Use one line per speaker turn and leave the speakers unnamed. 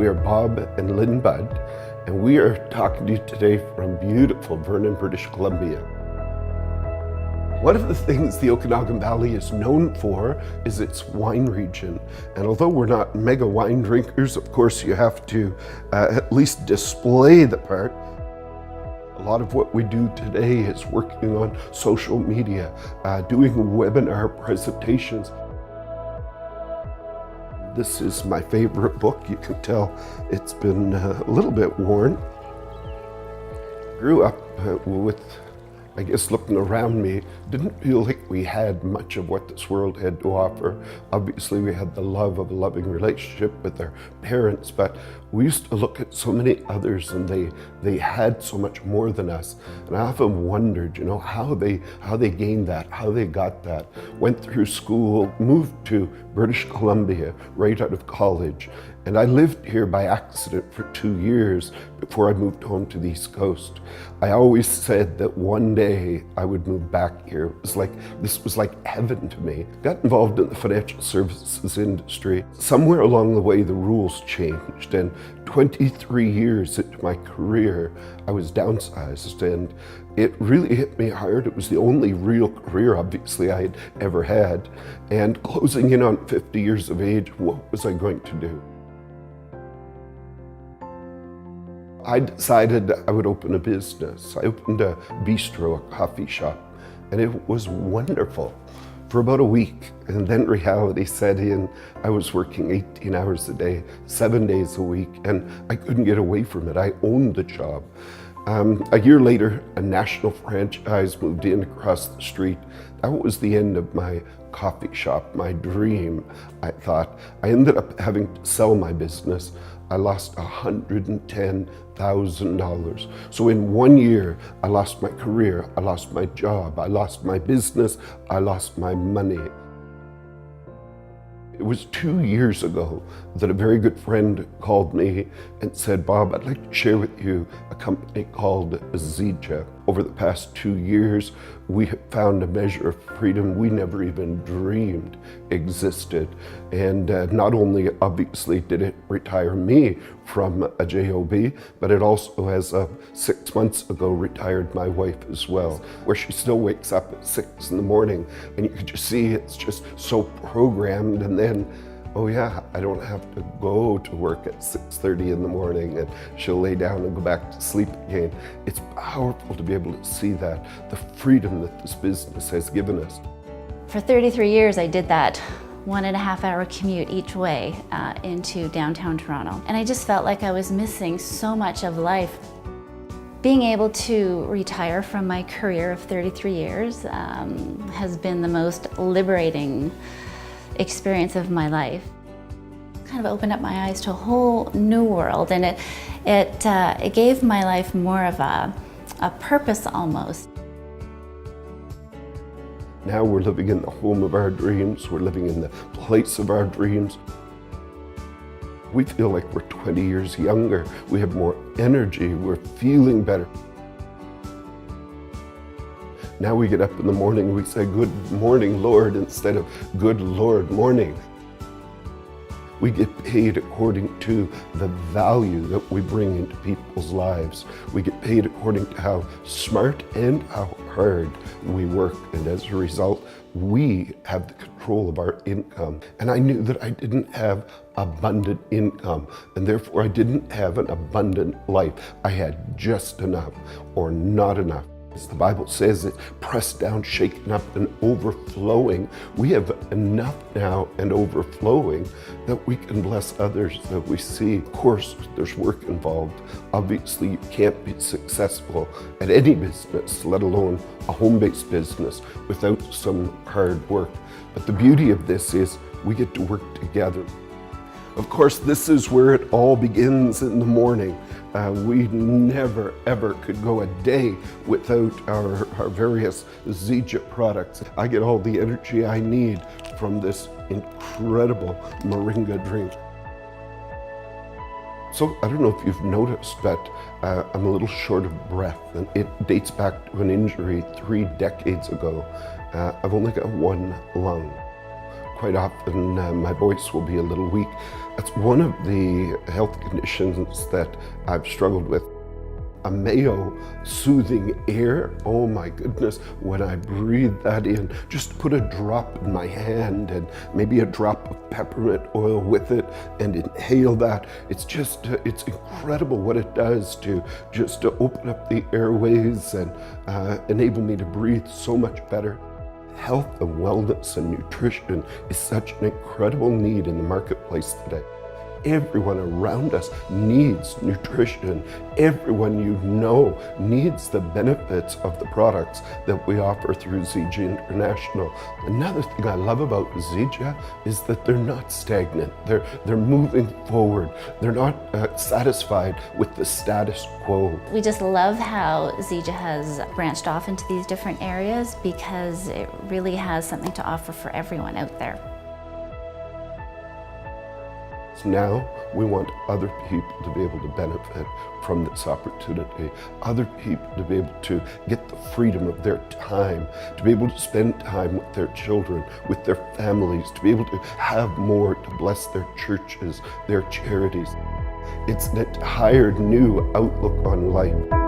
We are Bob and Lynn Budd, and we are talking to you today from beautiful Vernon, British Columbia. One of the things the Okanagan Valley is known for is its wine region. And although we're not mega wine drinkers, of course you have to at least display the part. A lot of what we do today is working on social media, doing webinar presentations. This is my favorite book. You can tell it's been a little bit worn. Grew up with, I guess, looking around me, didn't feel like we had much of what this world had to offer. Obviously, we had the love of a loving relationship with our parents, but we used to look at so many others and they had so much more than us. And I often wondered, how they gained that, how they got that. Went through school, moved to British Columbia right out of college. And I lived here by accident for 2 years before I moved home to the East Coast. I always said that one day I would move back here. This was like heaven to me. Got involved in the financial services industry. Somewhere along the way, the rules changed, and 23 years into my career, I was downsized, and it really hit me hard. It was the only real career, obviously, I had ever had. And closing in on 50 years of age, what was I going to do? I decided I would open a business. I opened a bistro, a coffee shop, and it was wonderful for about a week. And then reality set in. I was working 18 hours a day, 7 days a week, and I couldn't get away from it. I owned the job. A year later, a national franchise moved in across the street. That was the end of my coffee shop, my dream, I thought. I ended up having to sell my business. I lost $110,000. So in 1 year, I lost my career, I lost my job, I lost my business, I lost my money. It was 2 years ago that a very good friend called me and said, Bob, I'd like to share with you a company called Zija. Over the past 2 years, we have found a measure of freedom we never even dreamed existed. And not only, obviously, did it retire me from a JOB, but it also, as of 6 months ago, retired my wife as well, where she still wakes up at 6 in the morning, and you can just see it's just so programmed. And then, oh yeah, I don't have to go to work at 6:30 in the morning, and she'll lay down and go back to sleep again. It's powerful to be able to see that, the freedom that this business has given us.
For 33 years, I did that 1.5 hour commute each way into downtown Toronto. And I just felt like I was missing so much of life. Being able to retire from my career of 33 years has been the most liberating experience of my life. Kind of opened up my eyes to a whole new world, and it gave my life more of a purpose almost.
Now we're living in the home of our dreams. We're living in the place of our dreams. We feel like we're 20 years younger. We have more energy. We're feeling better. Now we get up in the morning, we say, good morning, Lord, instead of good Lord morning. We get paid according to the value that we bring into people's lives. We get paid according to how smart and how hard we work. And as a result, we have the control of our income. And I knew that I didn't have abundant income, and therefore I didn't have an abundant life. I had just enough or not enough. As the Bible says, it's pressed down, shaken up, and overflowing. We have enough now and overflowing that we can bless others that we see. Of course, there's work involved. Obviously, you can't be successful at any business, let alone a home-based business, without some hard work. But the beauty of this is we get to work together. Of course, this is where it all begins in the morning. We never, ever could go a day without our various Zija products. I get all the energy I need from this incredible moringa drink. So I don't know if you've noticed, but I'm a little short of breath, and it dates back to an injury 3 decades ago. I've only got one lung. quite often my voice will be a little weak. That's one of the health conditions that I've struggled with. A Mayo soothing air, oh my goodness, when I breathe that in, just put a drop in my hand and maybe a drop of peppermint oil with it and inhale that. It's just, it's incredible what it does to just to open up the airways and enable me to breathe so much better. Health and wellness and nutrition is such an incredible need in the marketplace today. Everyone around us needs nutrition. Everyone you know needs the benefits of the products that we offer through ZJ International. Another thing I love about ZJ is that they're not stagnant. They're moving forward. They're not satisfied with the status quo.
We just love how ZJ has branched off into these different areas because it really has something to offer for everyone out there.
Now we want other people to be able to benefit from this opportunity, other people to be able to get the freedom of their time, to be able to spend time with their children, with their families, to be able to have more to bless their churches, their charities. It's an entire new outlook on life.